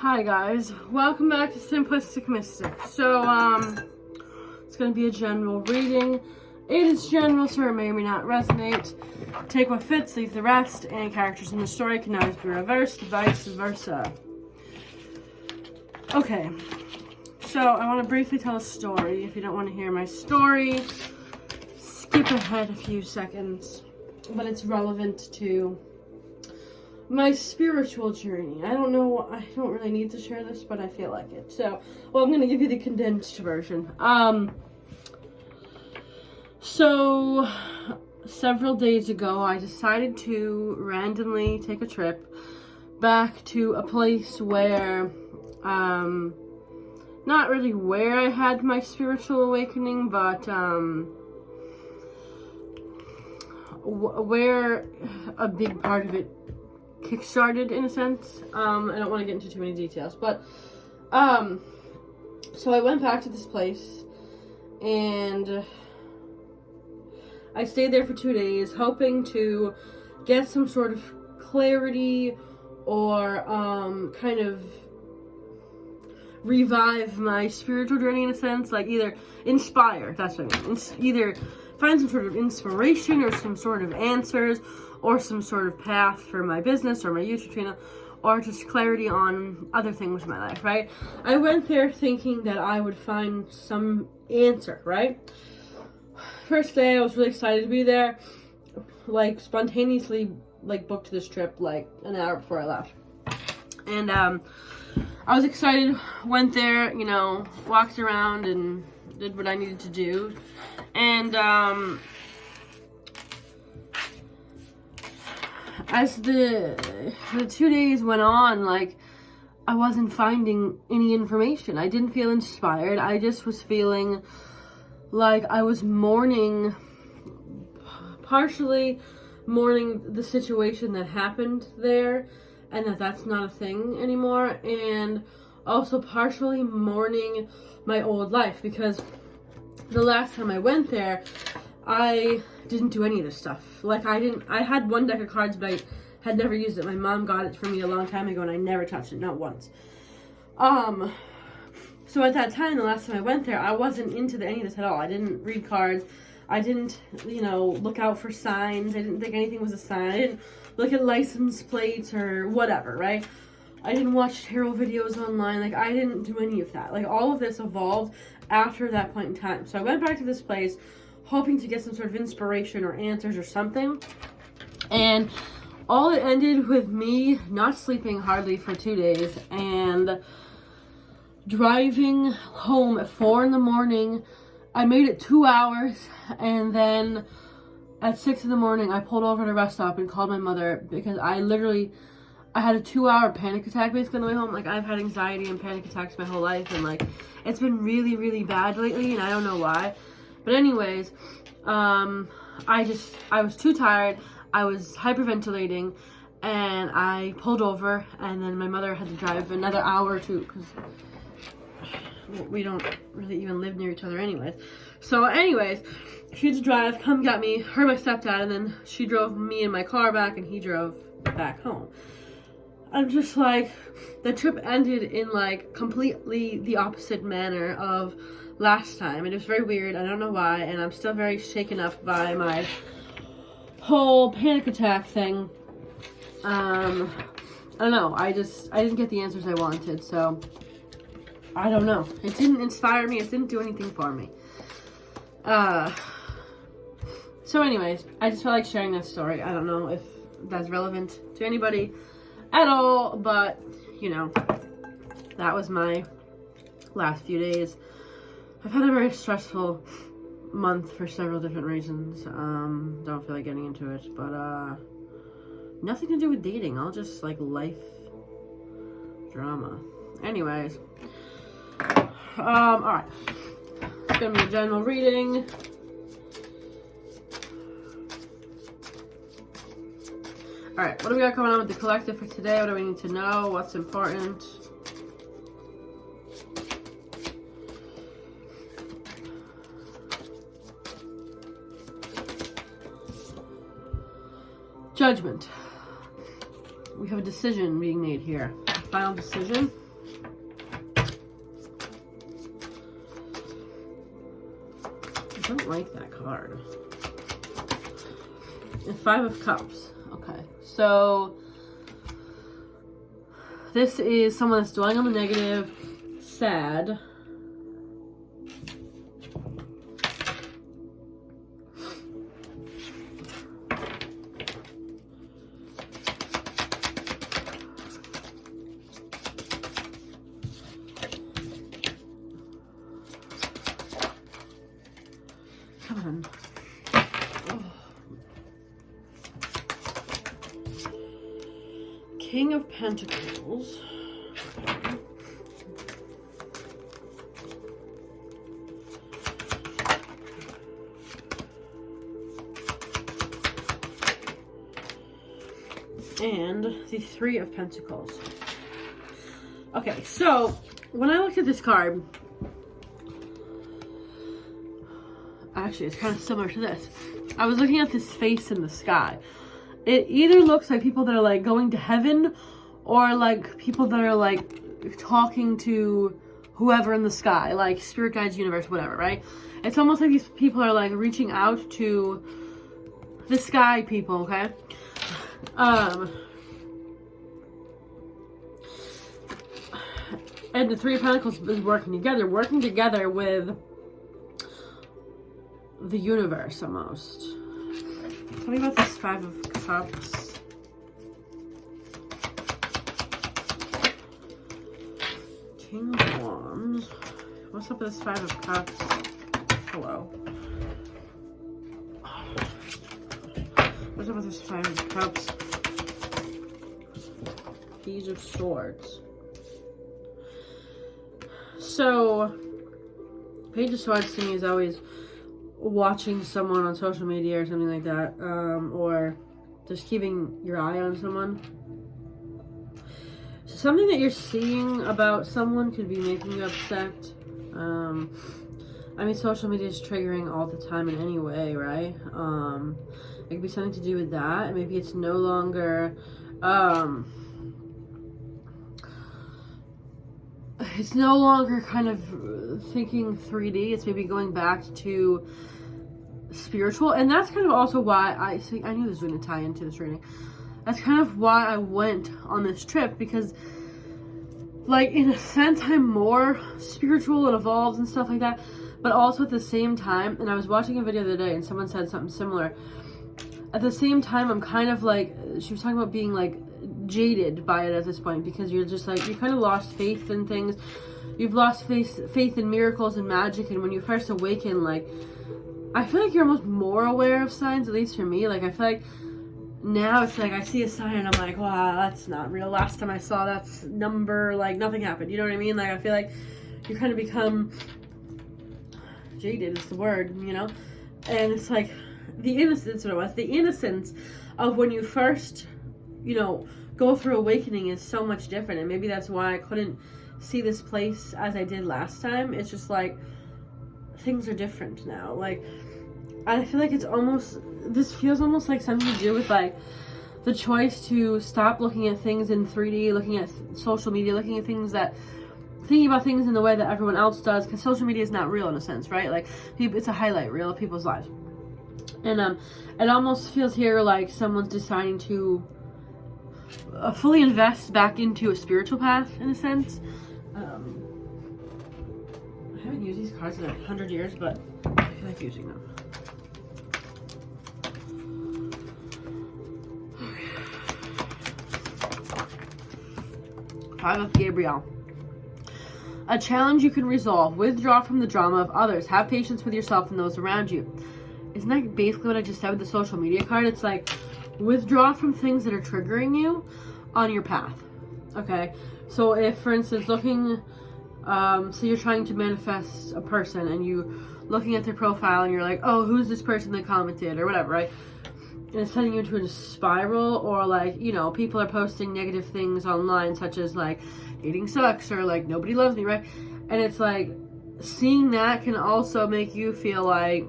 Hi guys, welcome back to Simplistic Mystic. So, it's going to be a general reading. It is general, so it may or may not resonate. Take what fits, leave the rest. Any characters in the story can always be reversed, vice versa. Okay, so I want to briefly tell a story. If you don't want to hear my story, skip ahead a few seconds. But it's relevant to my spiritual journey. I don't know, I don't really need to share this, but I feel like it. So, well, I'm going to give you the condensed version. So, several days ago, I decided to randomly take a trip back to a place where, not really where I had my spiritual awakening, but, where a big part of it kickstarted, in a sense. I don't want to get into too many details, but so I went back to this place and I stayed there for 2 days, hoping to get some sort of clarity or kind of revive my spiritual journey, in a sense, like either inspire, that's what I mean, either find some sort of inspiration or some sort of answers or some sort of path for my business or my YouTube channel, or just clarity on other things in my life, right? I went there thinking that I would find some answer, right? First day, I was really excited to be there, like spontaneously, like booked this trip like an hour before I left. And I was excited, went there, you know, walked around and did what I needed to do. And as the 2 days went on, like, I wasn't finding any information. I didn't feel inspired. I just was feeling like I was mourning, partially mourning the situation that happened there, and that's not a thing anymore, and also partially mourning my old life, because the last time I went there, I didn't do any of this stuff. Like, I had one deck of cards, but I had never used it. My mom got it for me a long time ago, and I never touched it, not once. So at that time, the last time I went there, I wasn't into any of this at all. I didn't read cards. I didn't, you know, look out for signs. I didn't think anything was a sign. I didn't look at license plates or whatever, right? I didn't watch tarot videos online. Like, I didn't do any of that. Like, all of this evolved after that point in time. So I went back to this place hoping to get some sort of inspiration or answers or something. And all it ended with me not sleeping hardly for 2 days and driving home at 4 in the morning. I made it 2 hours, and then at 6 in the morning I pulled over at a rest stop and called my mother, because I had a 2-hour panic attack basically on the way home. Like, I've had anxiety and panic attacks my whole life, and like, it's been really, really bad lately, and I don't know why. But anyways, I was too tired. I was hyperventilating, and I pulled over, and then my mother had to drive another hour or two, because we don't really even live near each other anyways. So anyways, she had to drive, come get me, her, my stepdad, and then she drove me in my car back, and he drove back home. I'm just like, the trip ended in like completely the opposite manner of last time, and it was very weird. I don't know why, and I'm still very shaken up by my whole panic attack thing. I don't know, I didn't get the answers I wanted, so I don't know. It didn't inspire me, it didn't do anything for me. So anyways, I just felt like sharing that story. I don't know if that's relevant to anybody at all, but you know, that was my last few days. I've had a very stressful month for several different reasons. Don't feel like getting into it, but nothing to do with dating, all just like life drama. Anyways, alright, it's gonna be a general reading. Alright, what do we got going on with the collective for today? What do we need to know? What's important? Judgment. We have a decision being made here. A final decision. don't like that card. And 5 of Cups. Okay, so this is someone that's dwelling on the negative, sad. Come on. King of Pentacles. And the 3 of Pentacles. Okay, so when I looked at this card, actually it's kind of similar to this. I was looking at this face in the sky. It either looks like people that are like going to heaven, or like people that are like talking to whoever in the sky, like spirit guides, universe, whatever, right? It's almost like these people are like reaching out to the sky people, okay? And the 3 of Pentacles is working together with the universe almost. Tell me about this 5 of Cups. King of Wands. What's up with this 5 of Cups? Hello. What's up with this 5 of Cups? Page of Swords. So, Page of Swords to me is always watching someone on social media or something like that, or just keeping your eye on someone. So something that you're seeing about someone could be making you upset. I mean, social media is triggering all the time in any way, right? It could be something to do with that. Maybe it's no longer kind of thinking 3D. It's maybe going back to spiritual. And that's kind of also why I knew this was going to tie into this reading. That's kind of why I went on this trip, because like in a sense I'm more spiritual and evolved and stuff like that, but also at the same time, and I was watching a video the other day and someone said something similar, at the same time I'm kind of like, she was talking about being like jaded by it at this point, because you're just like, you kind of lost faith in things. You've lost faith in miracles and magic, and when you first awaken, like, I feel like you're almost more aware of signs, at least for me. Like, I feel like now it's like I see a sign and I'm like, wow, that's not real. Last time I saw that's number, like, nothing happened. You know what I mean? Like, I feel like you kind of become jaded is the word, you know? And it's like the innocence, what it was, the innocence of when you first, you know, go through awakening is so much different. And maybe that's why I couldn't see this place as I did last time. It's just like things are different now. Like, I feel like it's almost, this feels almost like something to do with like the choice to stop looking at things in 3D, looking at social media, looking at things that, thinking about things in the way that everyone else does, because social media is not real in a sense, right? Like, it's a highlight reel of people's lives. And it almost feels here like someone's deciding to fully invest back into a spiritual path in a sense. I haven't used these cards in 100 years, but I feel like using them. Five of Gabriel. A challenge you can resolve. Withdraw from the drama of others. Have patience with yourself and those around you. Isn't that basically what I just said with the social media card? It's like, withdraw from things that are triggering you on your path. Okay? So if, for instance, looking, so you're trying to manifest a person and you looking at their profile and you're like, oh, who's this person that commented or whatever, right? And it's sending you into a spiral, or like, you know, people are posting negative things online, such as like, dating sucks, or like, nobody loves me, right? And it's like, seeing that can also make you feel like,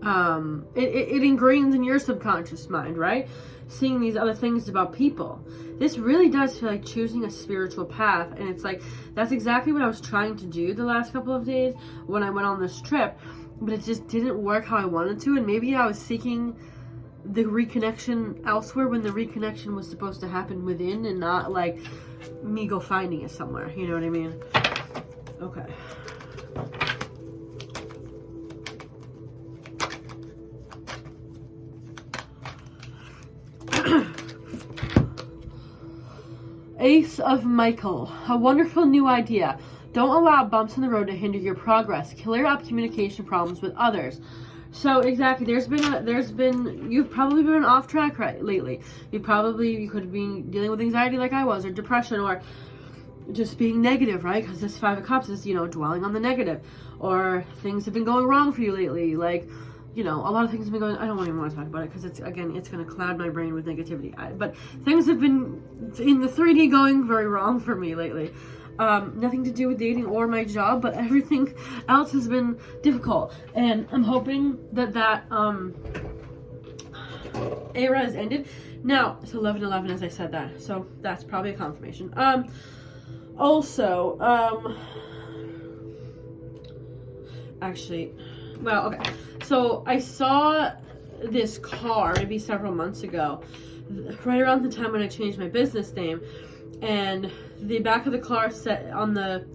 it ingrains in your subconscious mind, right? Seeing these other things about people. This really does feel like choosing a spiritual path, and it's like, that's exactly what I was trying to do the last couple of days when I went on this trip, but it just didn't work how I wanted to, and maybe I was seeking the reconnection elsewhere when the reconnection was supposed to happen within and not like me go finding it somewhere, you know what I mean? Okay. Ace of Michael, a wonderful new idea. Don't allow bumps in the road to hinder your progress. Clear up communication problems with others. So exactly, you've probably been off track lately. You could be dealing with anxiety like I was, or depression, or just being negative, right? Because this 5 of Cups is, dwelling on the negative. Or things have been going wrong for you lately, like, a lot of things have been going, I don't even want to talk about it because it's going to cloud my brain with negativity. But things have been in the 3D going very wrong for me lately. Nothing to do with dating or my job, but everything else has been difficult. And I'm hoping that era has ended. Now, it's 11/11 as I said that. So that's probably a confirmation. Actually, well, okay. So I saw this car maybe several months ago, right around the time when I changed my business name, and the back of the car on the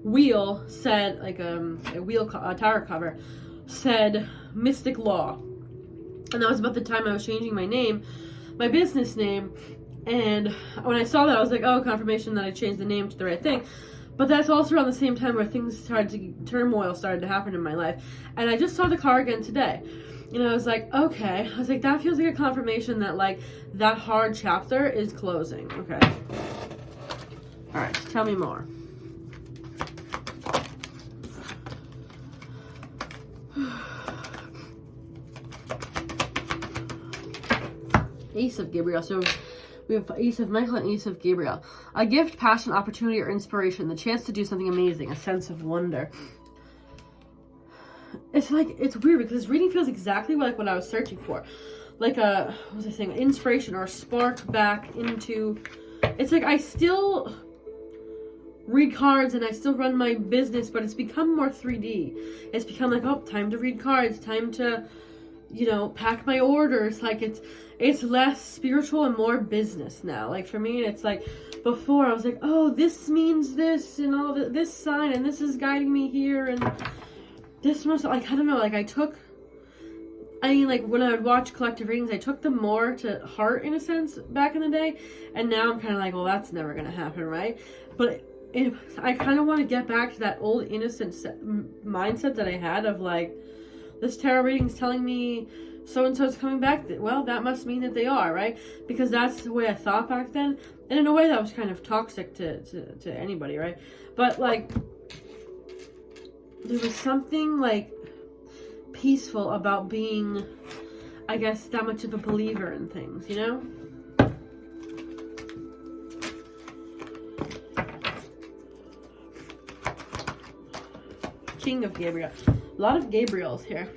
wheel said, like a tire cover said Mystic Law, and that was about the time I was changing my business name. And when I saw that, I was like, oh, confirmation that I changed the name to the right thing. But that's also around the same time where turmoil started to happen in my life. And I just saw the car again today. And I was like, okay. I was like, that feels like a confirmation that, like, that hard chapter is closing. Okay. All right. Tell me more. Ace of Gabriel. So we have Ace of Michael and Ace of Gabriel. A gift, passion, opportunity, or inspiration. The chance to do something amazing. A sense of wonder. It's weird because this reading feels exactly like what I was searching for. Like what was I saying? Inspiration or a spark back into... It's like I still read cards and I still run my business, but it's become more 3D. It's become like, oh, time to read cards. Time to, pack my orders. Like it's less spiritual and more business now. Like for me, it's like before I was like, oh, this means this and all this sign and this is guiding me here and this must, like, I don't know, like like when I would watch collective readings, I took them more to heart in a sense back in the day, and now I'm kind of like, well, that's never gonna happen, right? But I kind of want to get back to that old innocent mindset that I had of like, this tarot reading is telling me so-and-so is coming back. Well, that must mean that they are, right? Because that's the way I thought back then. And in a way that was kind of toxic to anybody, right? But like, there was something like peaceful about being, I guess, that much of a believer in things, King of Gabriel. A lot of Gabriels here.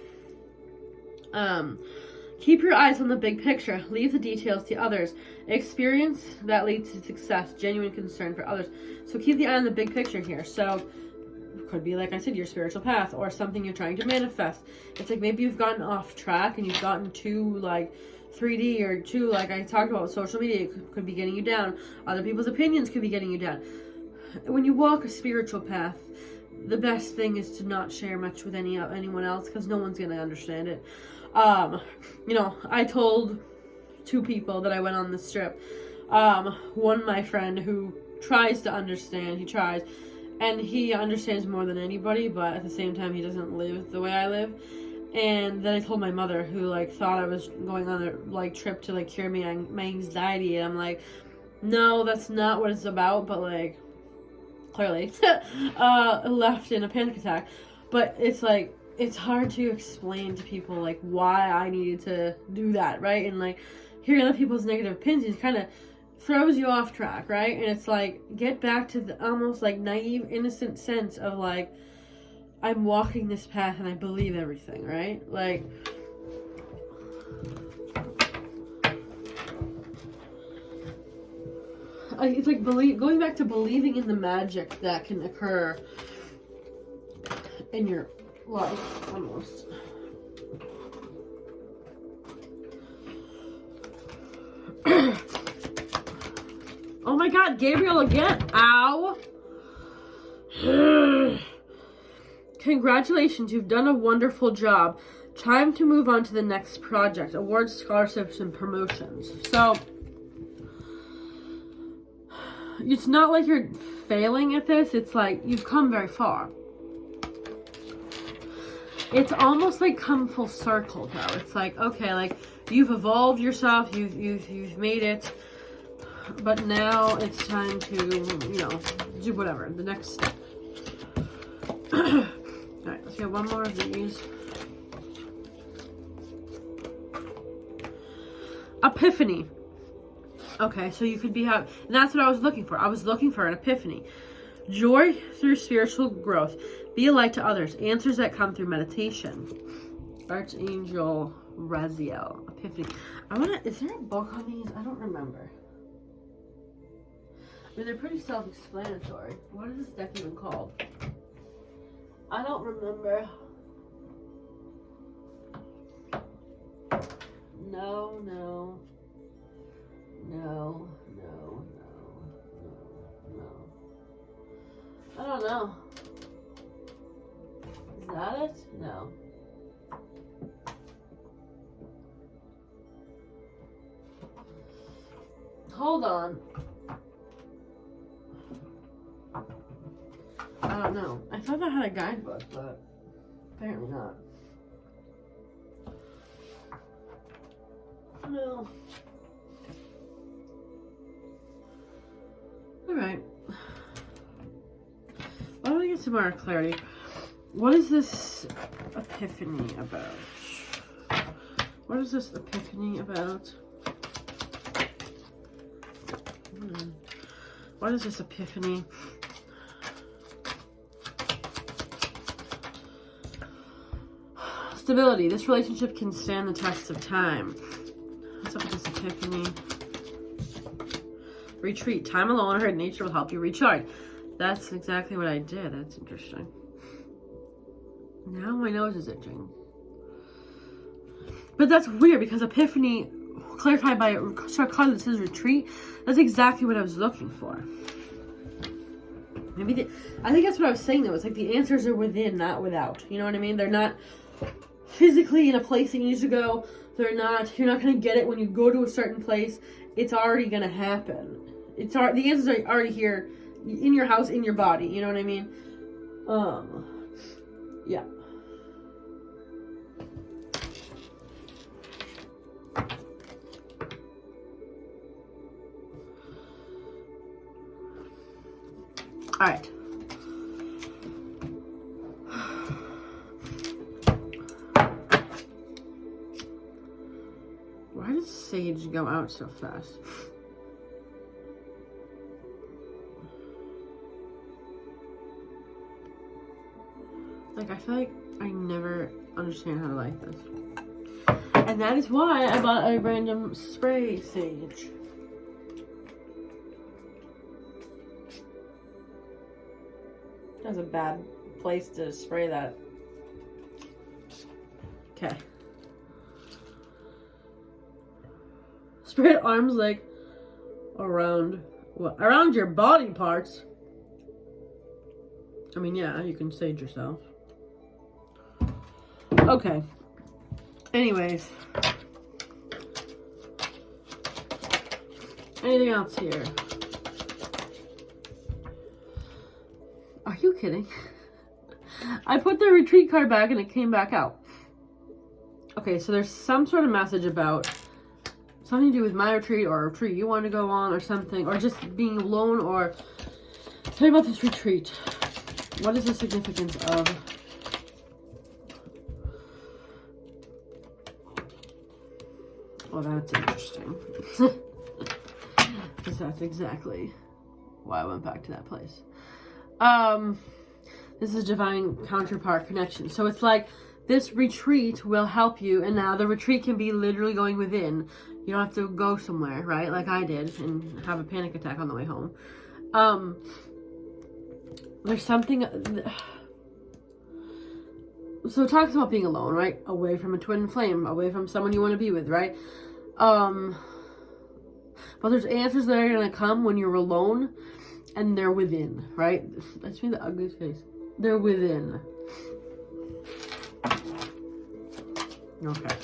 Keep your eyes on the big picture. Leave the details to others. Experience that leads to success. Genuine concern for others. So keep the eye on the big picture here. So could be, like I said, your spiritual path or something you're trying to manifest. It's like maybe you've gotten off track and you've gotten too like 3D or too, like I talked about, social media could be getting you down. Other people's opinions could be getting you down. When you walk a spiritual path, the best thing is to not share much with anyone else because no one's gonna understand it. I told 2 people that I went on this trip. One, my friend who tries to understand, he tries, and he understands more than anybody, but at the same time, he doesn't live the way I live. And then I told my mother, who like thought I was going on a like trip to like cure my anxiety, and I'm like, no, that's not what it's about. But like, clearly, left in a panic attack. But it's like, it's hard to explain to people like why I needed to do that, right? And like hearing other people's negative opinions kind of throws you off track, right? And it's like, get back to the almost like naive, innocent sense of like, I'm walking this path and I believe everything, right? Like, it's like going back to believing in the magic that can occur in your life, almost. Oh my God, Gabriel again. Ow. Congratulations, you've done a wonderful job. Time to move on to the next project. Awards, scholarships, and promotions. So, it's not like you're failing at this. It's like you've come very far. It's almost like come full circle, though. It's like, okay, like you've evolved yourself. You've made it. But now it's time to, you know, do whatever. The next step. Alright, let's get one more of these. Epiphany. Okay, so you could be and that's what I was looking for. I was looking for an epiphany. Joy through spiritual growth. Be a light to others. Answers that come through meditation. Archangel Raziel. Epiphany. Is there a book on these? I don't remember. I mean, they're pretty self-explanatory. What is this deck even called? I don't remember. No. I don't know. Is that it? No. Hold on. I don't know. I thought I had a guidebook, but apparently not. No. Alright. Why don't I get some more clarity? What is this epiphany about? What is this epiphany about? What is this epiphany? Stability. This relationship can stand the test of time. What's up with this epiphany? Retreat. Time alone or in nature will help you recharge. That's exactly what I did. That's interesting. Now my nose is itching. But that's weird because epiphany, clarified by a card that says retreat, that's exactly what I was looking for. Maybe I think that's what I was saying though. It's like the answers are within, not without. You know what I mean? They're not physically in a place that you need to go. You're not going to get it when you go to a certain place. It's already going to happen. The answers are already here in your house, in your body. You know what I mean? Yeah. All right. Why does Sage go out so fast? Like, I feel like I never understand how to like this. And that is why I bought a random spray sage. That's a bad place to spray that. Okay. Spray at arm's length around your body parts. I mean, yeah, you can sage yourself. Okay. Anyways. Anything else here? Are you kidding? I put the retreat card back and it came back out. Okay, so there's some sort of message about something to do with my retreat or a retreat you want to go on or something, or just being alone, or tell me about this retreat. What is the significance of? Well, that's interesting. Because that's exactly why I went back to that place. This is divine counterpart connection. So it's like this retreat will help you, and now the retreat can be literally going within. You don't have to go somewhere, right? Like I did and have a panic attack on the way home. There's something. So it talks about being alone, right? Away from a twin flame, away from someone you want to be with, right? But there's answers that are going to come when you're alone, and they're within, right? That's me, the ugliest face. They're within. Okay.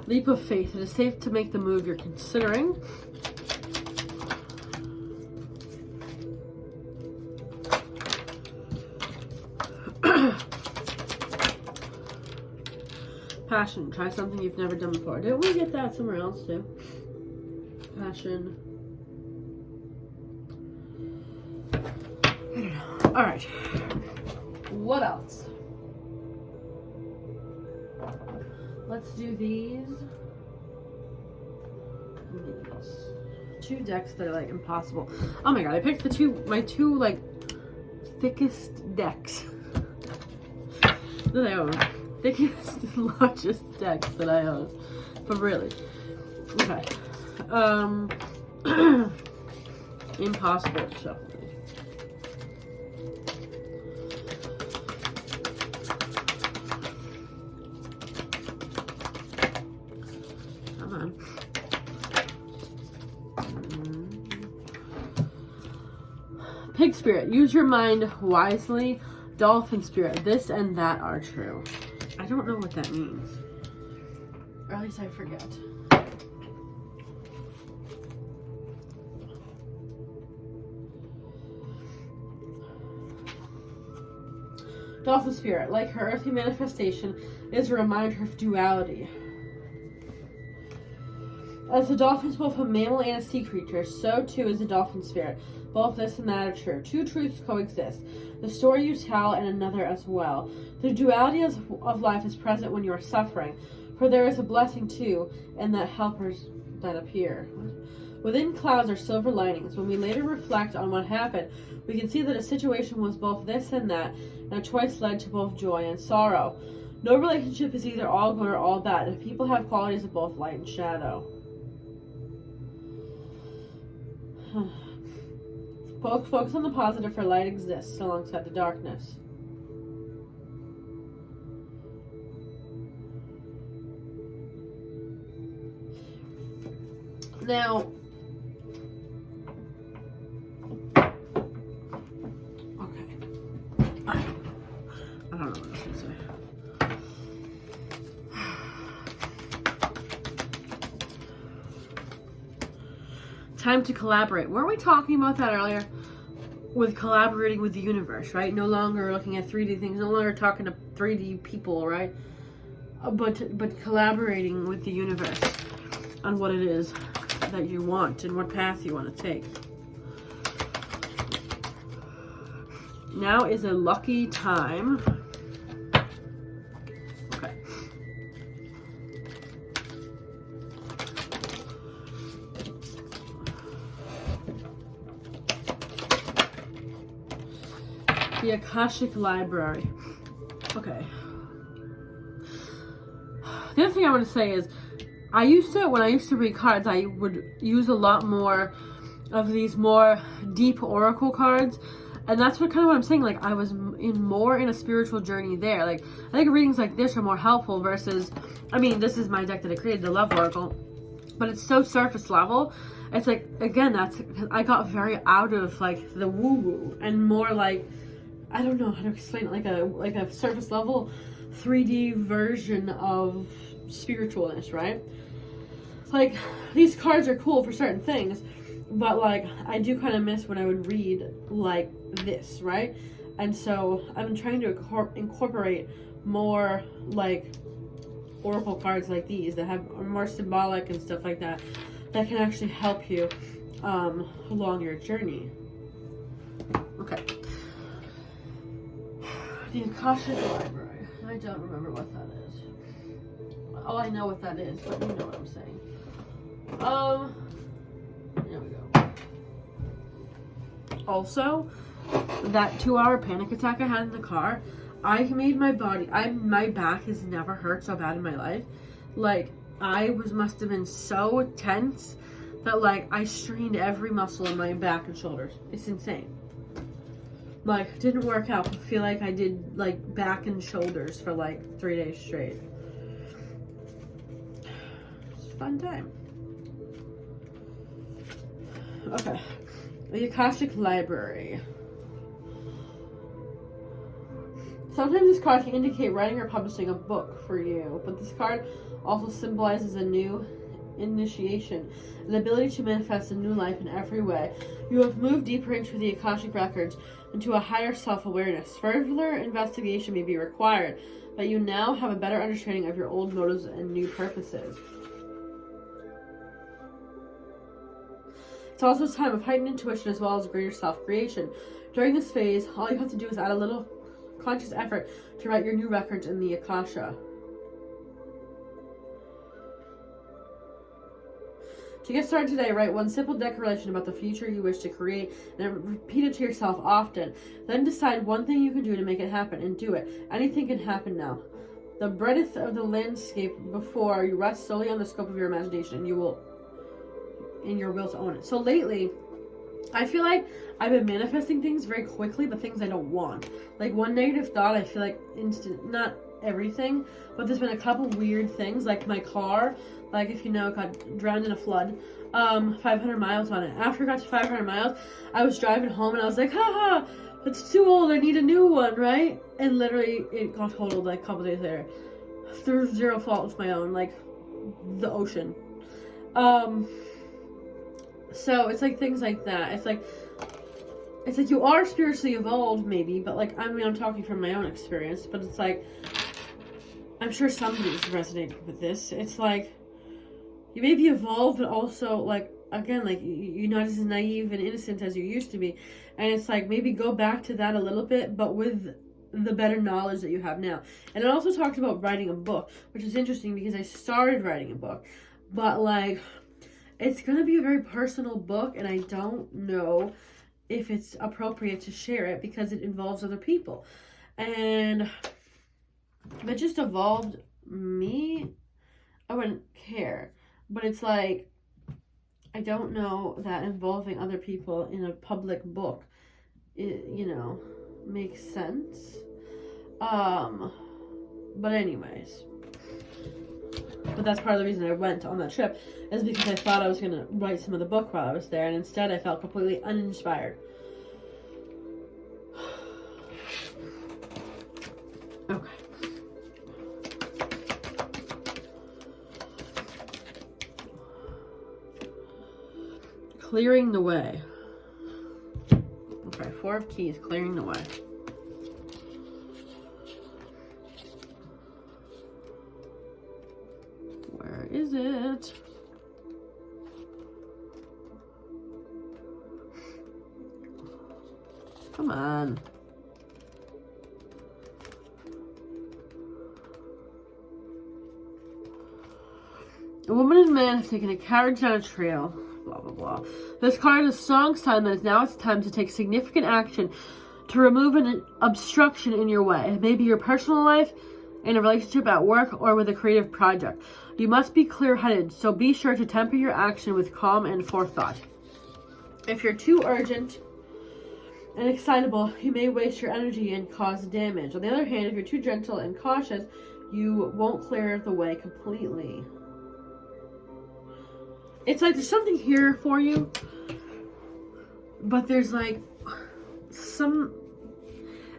Leap of faith. It is safe to make the move you're considering. Passion. Try something you've never done before. Didn't we get that somewhere else too? Passion. I don't know. Alright. What else? Let's do these. Two decks that are like impossible. Oh my god, I picked my two like thickest decks that I own. Thickest, largest decks that I own. But really. Okay. Impossible to shuffle. Come on. Pig spirit. Use your mind wisely. Dolphin spirit. This and that are true. I don't know what that means. Or at least I forget. Dolphin spirit, like her earthly manifestation, is a reminder of duality. As the dolphin is both a mammal and a sea creature, so too is the dolphin spirit. Both this and that are true. Two truths coexist. The story you tell and another as well. The duality of life is present when you are suffering, for there is a blessing too, in that helpers that appear. Within clouds are silver linings. When we later reflect on what happened, we can see that a situation was both this and that, and a choice led to both joy and sorrow. No relationship is either all good or all bad, and people have qualities of both light and shadow. Focus on the positive, for light exists alongside the darkness. Now, okay. I don't know what I was going to say. Time to collaborate. Weren't we talking about that earlier? With collaborating with the universe, right? No longer looking at 3D things, no longer talking to 3D people, right? But collaborating with the universe on what it is that you want and what path you want to take. Now is a lucky time. Okay. The Akashic Library. Okay. The other thing I want to say is, when I used to read cards, I would use a lot more of these more deep oracle cards. And that's what I'm saying. Like, I was more in a spiritual journey there. Like, I think readings like this are more helpful versus, I mean, this is my deck that I created, the Love Oracle. But it's so surface level. It's like, again, I got very out of, like, the woo-woo. And more like, I don't know how to explain it, like a surface level 3D version of spiritualness, right? Like, these cards are cool for certain things, but like, I do kind of miss when I would read like this, right? And so I'm trying to incorporate more like oracle cards like these that are more symbolic and stuff like that, that can actually help you along your journey. Okay. The Akashic Library. I don't remember what that is. Oh, I know what that is, but you know what I'm saying. There we go. Also, that 2-hour panic attack I had in the car, my back has never hurt so bad in my life. Like, must have been so tense that like I strained every muscle in my back and shoulders. It's insane. Like, didn't work out. I feel like I did like back and shoulders for like 3 days straight. It's a fun time. Okay. The Akashic Library. Sometimes this card can indicate writing or publishing a book for you, but this card also symbolizes a new initiation, an ability to manifest a new life in every way. You have moved deeper into the Akashic records, into a higher self-awareness. Further investigation may be required, but you now have a better understanding of your old motives and new purposes. It's also a time of heightened intuition as well as greater self-creation. During this phase, all you have to do is add a little conscious effort to write your new records in the Akasha. To get started today, write one simple declaration about the future you wish to create and repeat it to yourself often. Then decide one thing you can do to make it happen and do it. Anything can happen now. The breadth of the landscape before you rest solely on the scope of your imagination and your will to own it. So lately, I feel like I've been manifesting things very quickly, but things I don't want. Like one negative thought, I feel like not everything, but there's been a couple weird things, like my car, like if you know, it got drowned in a flood, 500 miles on it. After I got to 500 miles, I was driving home and I was like, haha, it's too old, I need a new one, right? And literally, it got totaled like a couple days later. Through zero fault with my own, like, the ocean. So it's like things like that. It's like you are spiritually evolved maybe, but like, I mean, I'm talking from my own experience, but it's like, I'm sure somebody's resonating with this. It's like, you may be evolved, but also like, again, like you're not as naive and innocent as you used to be. And it's like, maybe go back to that a little bit, but with the better knowledge that you have now. And it also talked about writing a book, which is interesting because I started writing a book, but like, it's going to be a very personal book, and I don't know if it's appropriate to share it because it involves other people. And if it just involved me, I wouldn't care. But it's like, I don't know that involving other people in a public book, you know, makes sense. But anyways. But that's part of the reason I went on that trip, is because I thought I was going to write some of the book while I was there, and instead I felt completely uninspired. Okay. Clearing the way. Okay, 4 of Keys, clearing the way. Where is it? Come on. A woman and man have taken a carriage down a trail. Blah, blah, blah. This card is a strong sign that now it's time to take significant action to remove an obstruction in your way. It may be your personal life, in a relationship, at work, or with a creative project. You must be clear-headed, so be sure to temper your action with calm and forethought. If you're too urgent and excitable, you may waste your energy and cause damage. On the other hand, if you're too gentle and cautious, you won't clear the way completely. It's like there's something here for you, but there's like some,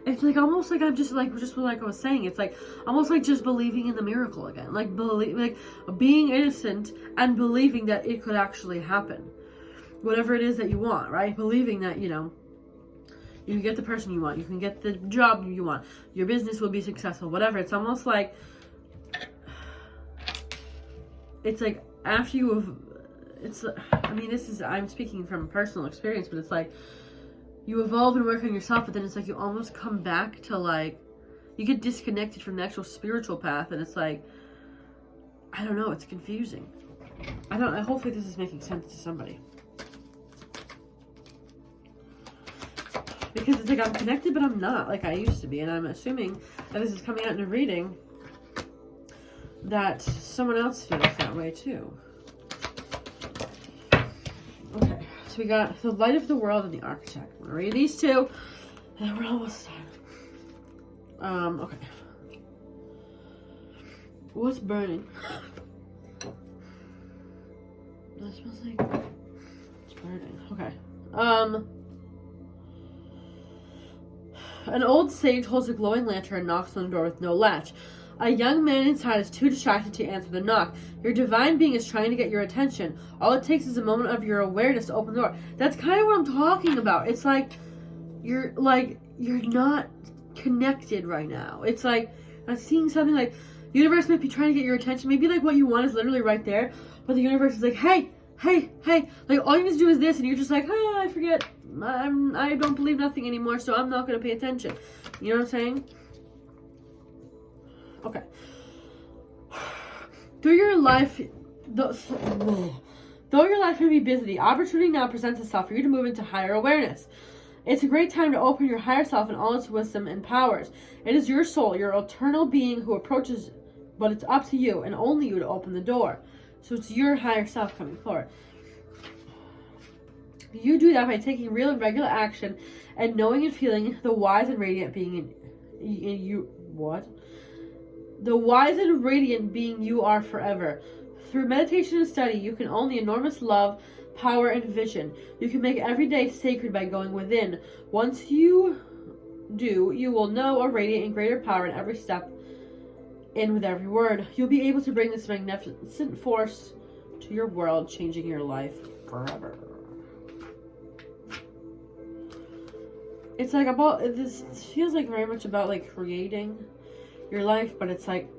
it's like almost like I'm just like I was saying, it's like almost like just believing in the miracle again, like being innocent and believing that it could actually happen, whatever it is that you want, right? Believing that, you know, you can get the person you want, you can get the job you want, your business will be successful, whatever. It's almost like, it's like after you have, it's, I mean, I'm speaking from personal experience, but it's like you evolve and work on yourself, but then it's like you almost come back to like, you get disconnected from the actual spiritual path, and it's like, I don't know, it's confusing. Hopefully this is making sense to somebody. Because it's like I'm connected, but I'm not like I used to be, and I'm assuming that this is coming out in a reading that someone else feels that way too. Okay, so we got the Light of the World and the Architect. I'm gonna read these two, and then we're almost done. Okay. What's burning? That smells like it's burning. Okay. An old sage holds a glowing lantern and knocks on the door with no latch. A young man inside is too distracted to answer the knock. Your divine being is trying to get your attention. All it takes is a moment of your awareness to open the door. That's kind of what I'm talking about. It's like you're not connected right now. It's like I'm seeing something like the universe might be trying to get your attention. Maybe like what you want is literally right there, but the universe is like, hey, like all you need to do is this, and you're just like, I forget. I don't believe nothing anymore, so I'm not going to pay attention. You know what I'm saying? Okay. Through your life, though your life may be busy, the opportunity now presents itself for you to move into higher awareness. It's a great time to open your higher self and all its wisdom and powers. It is your soul, your eternal being who approaches, but it's up to you and only you to open the door. So it's your higher self coming forward. You do that by taking real and regular action and knowing and feeling the wise and radiant being in you. What? The wise and radiant being you are forever. Through meditation and study, you can own the enormous love, power, and vision. You can make every day sacred by going within. Once you do, you will know a radiant and greater power in every step and with every word. You'll be able to bring this magnificent force to your world, changing your life forever. It's like about this feels like very much about like creating your life, but it's like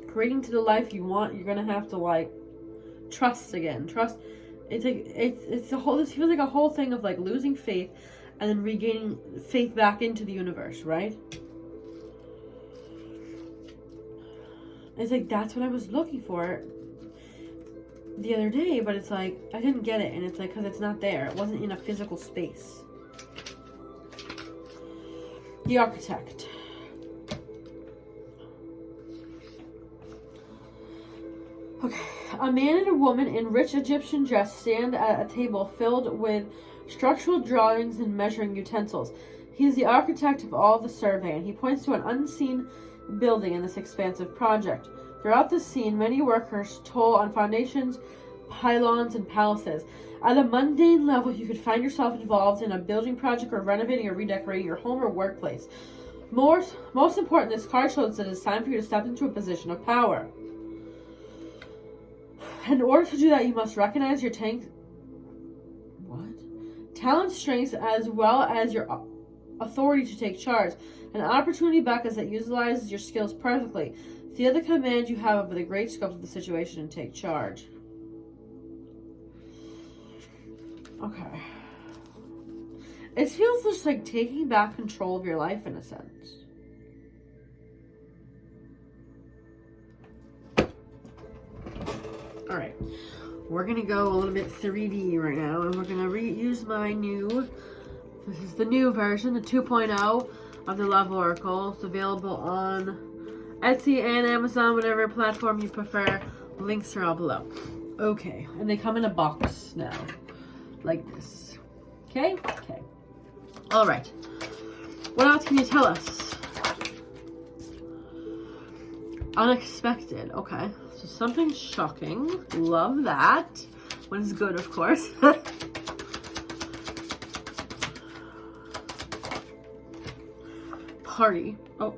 creating to the life you want. You're gonna have to like trust again. Trust. It's like it's a whole. This feels like a whole thing of like losing faith and then regaining faith back into the universe, right? It's like that's what I was looking for the other day, but it's like I didn't get it, and it's like because it's not there. It wasn't in a physical space. The Architect. Okay. A man and a woman in rich Egyptian dress stand at a table filled with structural drawings and measuring utensils. He is the architect of all the survey, and he points to an unseen building in this expansive project. Throughout the scene, many workers toil on foundations, pylons, and palaces. At a mundane level, you could find yourself involved in a building project or renovating or redecorating your home or workplace. Most important, this card shows that it's time for you to step into a position of power. In order to do that, you must recognize your talent, strengths, as well as your authority to take charge. An opportunity beckons that utilizes your skills perfectly. Feel the command you have over the great scope of the situation and take charge. Okay. It feels just like taking back control of your life in a sense. Alright. We're going to go a little bit 3D right now, and we're going to use my new, this is the new version, the 2.0 of the Love Oracle. It's available on Etsy and Amazon, whatever platform you prefer. Links are all below. Okay. And they come in a box now. Like this. Okay? Okay. Alright. What else can you tell us? Unexpected. Okay. So something shocking. Love that. When it's good, of course. Party. Oh.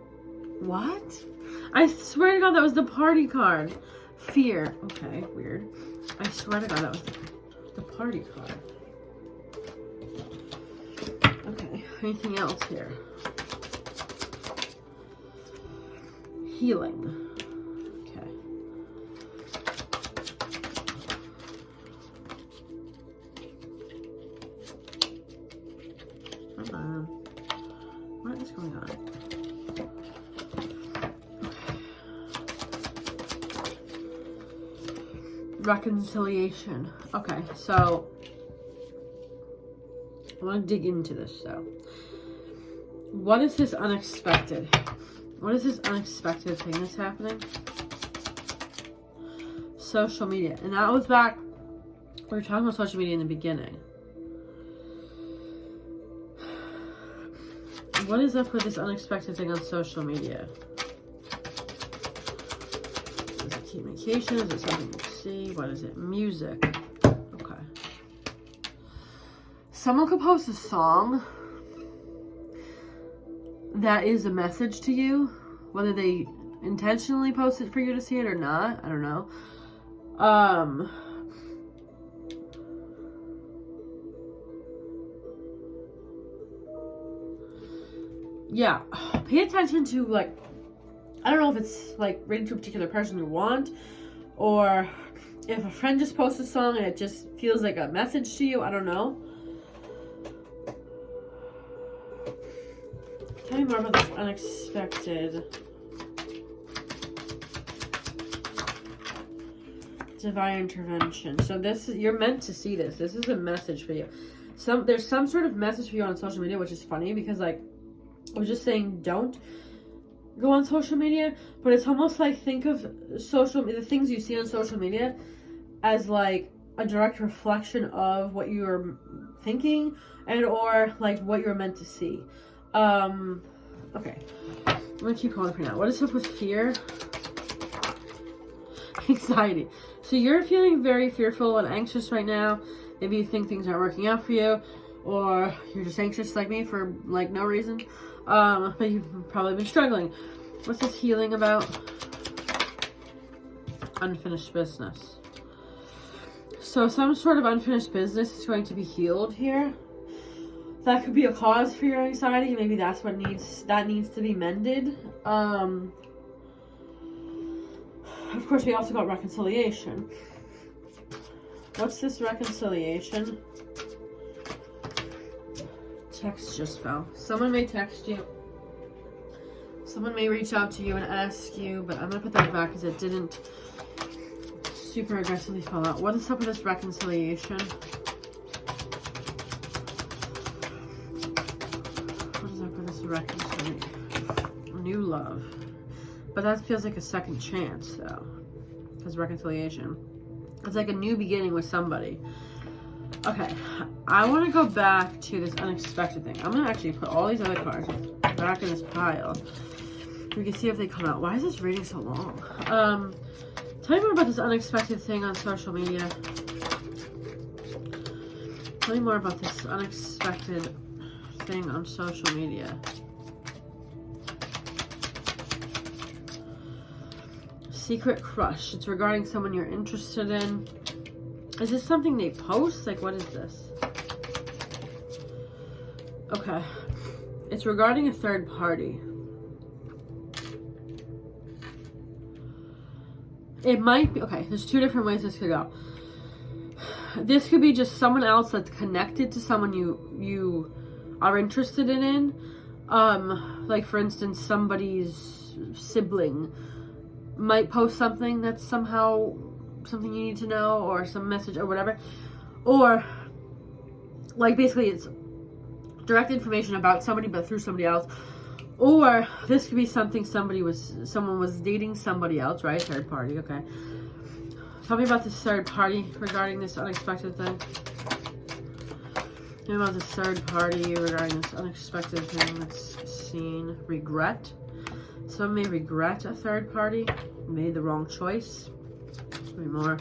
What? I swear to God that was the party card. Fear. Okay. Weird. I swear to God that was the party card. Okay, anything else here? Healing. Okay. Come on. What is going on? Reconciliation. Okay, so I want to dig into this though. What is this unexpected? What is this unexpected thing that's happening? social media. And that was back, we were talking about social media in the beginning. What is up with this unexpected thing on social media? Is it communication? Is it something you see? What is it? Music. Okay. Someone could post a song that is a message to you, whether they intentionally post it for you to see it or not. I don't know. Yeah, pay attention to, like, I don't know if it's like related to a particular person you want, or if a friend just posts a song and it just feels like a message to you. I don't know. Tell me more about this unexpected divine intervention. So this is, you're meant to see this. This is a message for you. There's some sort of message for you on social media, which is funny because, like, I was just saying don't go on social media, but it's almost like, think of the things you see on social media as like a direct reflection of what you're thinking and or like what you're meant to see. Okay, I'm gonna keep going for now. What is up with fear? Anxiety. So you're feeling very fearful and anxious right now. Maybe you think things aren't working out for you, or you're just anxious like me for like no reason. But you've probably been struggling. What's this healing about? Unfinished business. So some sort of unfinished business is going to be healed here. That could be a cause for your anxiety. Maybe that's what needs to be mended. Of course, we also got reconciliation. What's this reconciliation? Text just fell. Someone may text you. Someone may reach out to you and ask you, but I'm going to put that back because it didn't super aggressively fall out. What is up with this reconciliation? What is up with this reconciliation? New love. But that feels like a second chance, though. Because reconciliation. It's like a new beginning with somebody. Okay, I want to go back to this unexpected thing. I'm going to actually put all these other cards back in this pile. We can see if they come out. Why is this reading so long? Tell me more about this unexpected thing on social media. Tell me more about this unexpected thing on social media. Secret crush. It's regarding someone you're interested in. Is this something they post? Like, what is this? Okay. It's regarding a third party. It might be, okay, there's two different ways this could go. This could be just someone else that's connected to someone you are interested in. Like, for instance, somebody's sibling might post something that's somehow something you need to know, or some message or whatever, or like basically it's direct information about somebody but through somebody else. Or this could be something someone was dating somebody else, right? Third party. Okay, tell me about this third party regarding this unexpected thing. Tell me about this third party regarding this unexpected thing that's seen. Regret. Some may regret a third party, made the wrong choice. Maybe more.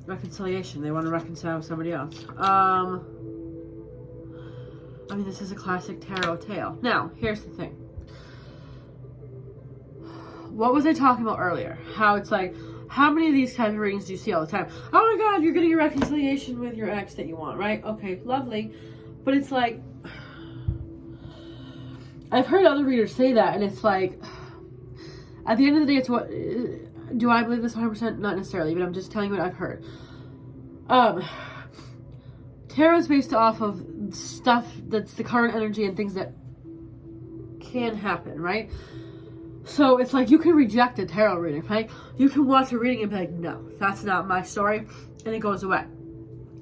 Reconciliation. They want to reconcile with somebody else. I mean, this is a classic tarot tale. Now, here's the thing. What was I talking about earlier? How it's like, how many of these type of readings do you see all the time? Oh my God, you're getting a reconciliation with your ex that you want, right? Okay, lovely. But it's like, I've heard other readers say that, and it's like, at the end of the day, it's what, do I believe this 100%? Not necessarily, but I'm just telling you what I've heard. Tarot is based off of stuff that's the current energy and things that can happen, right? So it's like, you can reject a tarot reading, right? You can watch a reading and be like, no, that's not my story, and it goes away.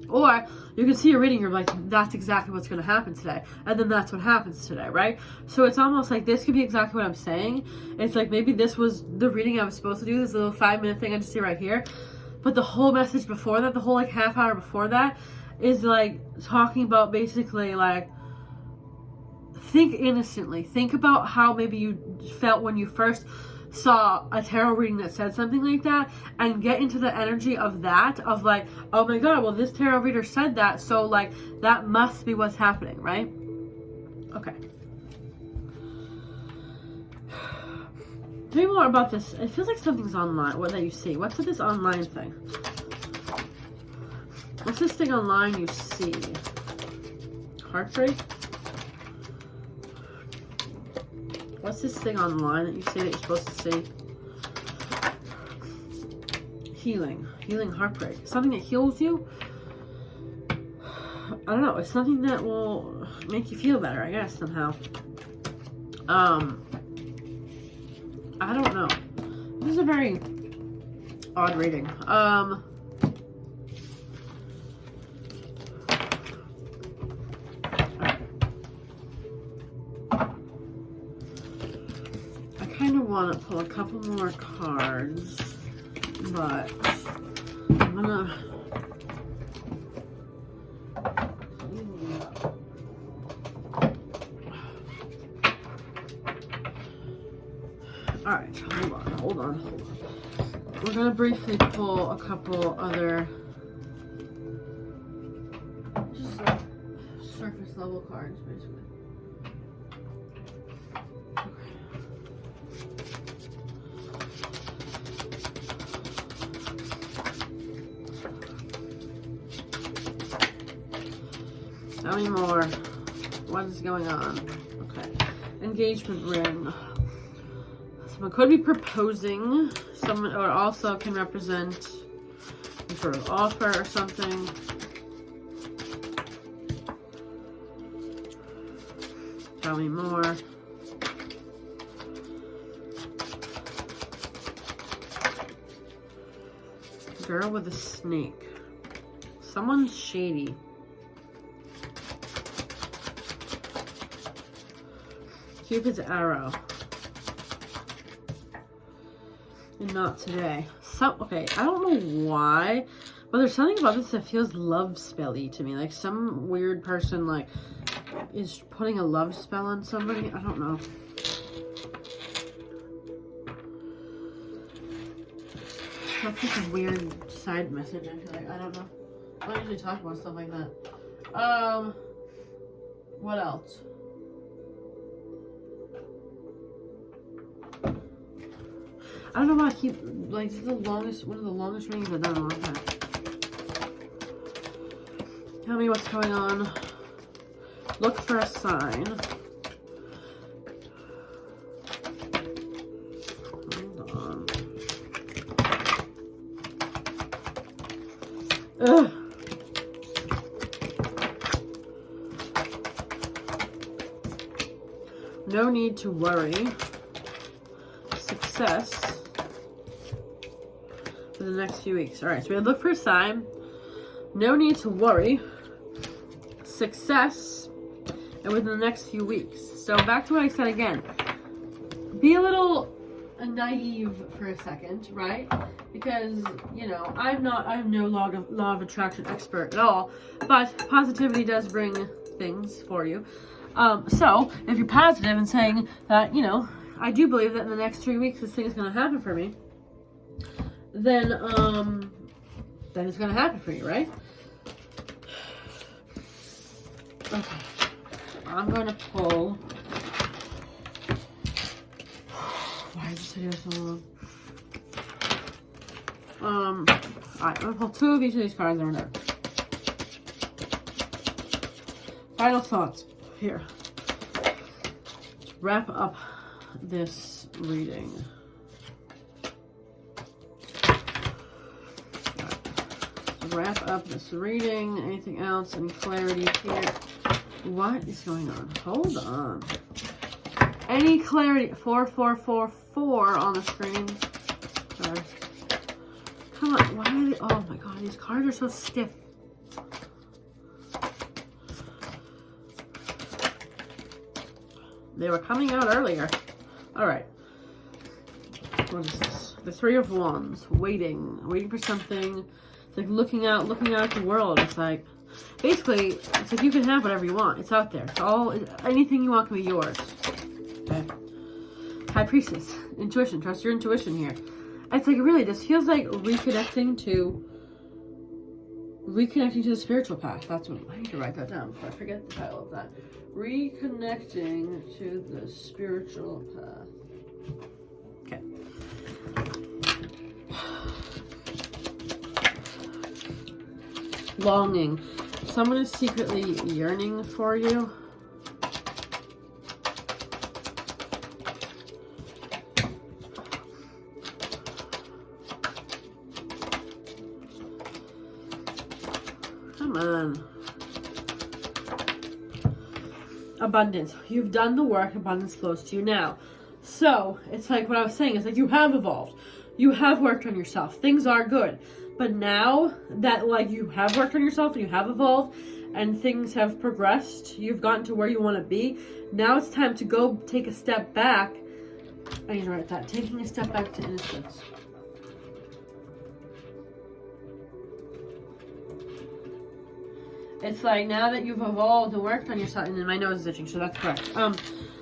Or you can see a reading, you're like, that's exactly what's going to happen today. And then that's what happens today, right? So it's almost like this could be exactly what I'm saying. It's like maybe this was the reading I was supposed to do, this little 5-minute thing I just see right here. But the whole message before that, the whole like half hour before that, is like talking about basically like, think innocently. Think about how maybe you felt when you first saw a tarot reading that said something like that, and get into the energy of that, of like, oh my god, well this tarot reader said that, so like that must be what's happening, right? Okay. Tell me more about this. It feels like something's online. What that you see? What's with this online thing? What's this thing online you see? Heartbreak? What's this thing online that you see that you're supposed to see? Healing. Healing heartbreak. Something that heals you? I don't know. It's something that will make you feel better, I guess, somehow. I don't know. This is a very odd reading. I kind of want to pull a couple more cards, but I'm gonna... Alright, hold on. We're gonna briefly pull a couple other just like surface level cards, basically. Tell me more. What is going on? Okay. Engagement ring. Someone could be proposing. Someone, or also can represent some sort of offer or something. Tell me more. Girl with a snake. Someone's shady. Cupid's arrow. And not today. So, okay, I don't know why, but there's something about this that feels love spelly to me. Like some weird person like is putting a love spell on somebody. I don't know. That's like a weird side message, I feel like. I don't know. I don't usually talk about stuff like that. What else? I don't know why I keep, like, this is the longest, one of the longest readings I've done in a long time. Tell me what's going on. Look for a sign. Hold on. Ugh. No need to worry. Success. For the next few weeks. Alright, so we look for a sign. No need to worry. Success. And within the next few weeks. So back to what I said again. Be a little naive for a second, right? Because, you know, I'm no law of attraction expert at all. But positivity does bring things for you. So, if you're positive and saying that, you know, I do believe that in the next 3 weeks this thing is going to happen for me, then it's going to happen for you, right? Okay. I'm going to pull... Why is this video so long? Alright, I'm going to pull 2 of each of these cards over there. Final thoughts. Here. Let's wrap up this reading. Wrap up this reading. Anything else? Any clarity here? What is going on? Hold on. Any clarity? 4444 on the screen. Sorry. Come on. Why are they? Oh my god, these cards are so stiff. They were coming out earlier. All right. What is this? The Three of Wands. Waiting for something. It's like looking out at the world. It's like, basically, it's like you can have whatever you want. It's out there. It's all, anything you want can be yours. Okay. High Priestess. Intuition. Trust your intuition here. It's like, really, this feels like reconnecting to the spiritual path. That's what I need to write that down before I forget the title of that. Reconnecting to the spiritual path. Okay. Longing. Someone is secretly yearning for you. Come on. Abundance. You've done the work. Abundance flows to you now. So, it's like what I was saying. It's like you have evolved. You have worked on yourself. Things are good. But now that like you have worked on yourself and you have evolved and things have progressed, you've gotten to where you want to be. Now it's time to go take a step back. I need to write that. Taking a step back to innocence. It's like now that you've evolved and worked on yourself, and then my nose is itching, so that's correct.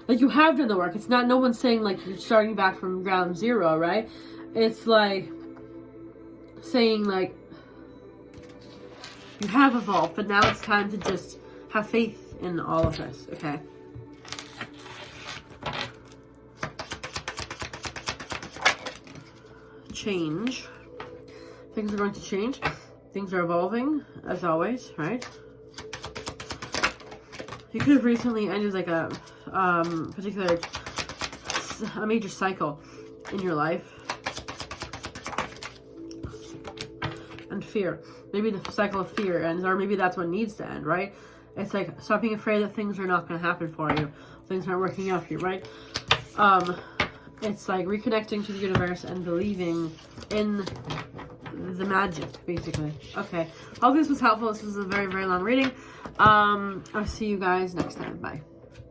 Like you have done the work. It's not, no one's saying like you're starting back from ground zero, right? It's like saying like you have evolved, but now it's time to just have faith in all of this, okay? Change. Things are going to change. Things are evolving, as always, right? You could have recently ended like a major cycle in your life. And fear. Maybe the cycle of fear ends, or maybe that's what needs to end, right? It's like, stop being afraid that things are not going to happen for you. Things aren't working out for you, right? It's like reconnecting to the universe and believing in the magic, basically. Okay. Hope this was helpful. This was a very, very long reading. I'll see you guys next time. Bye.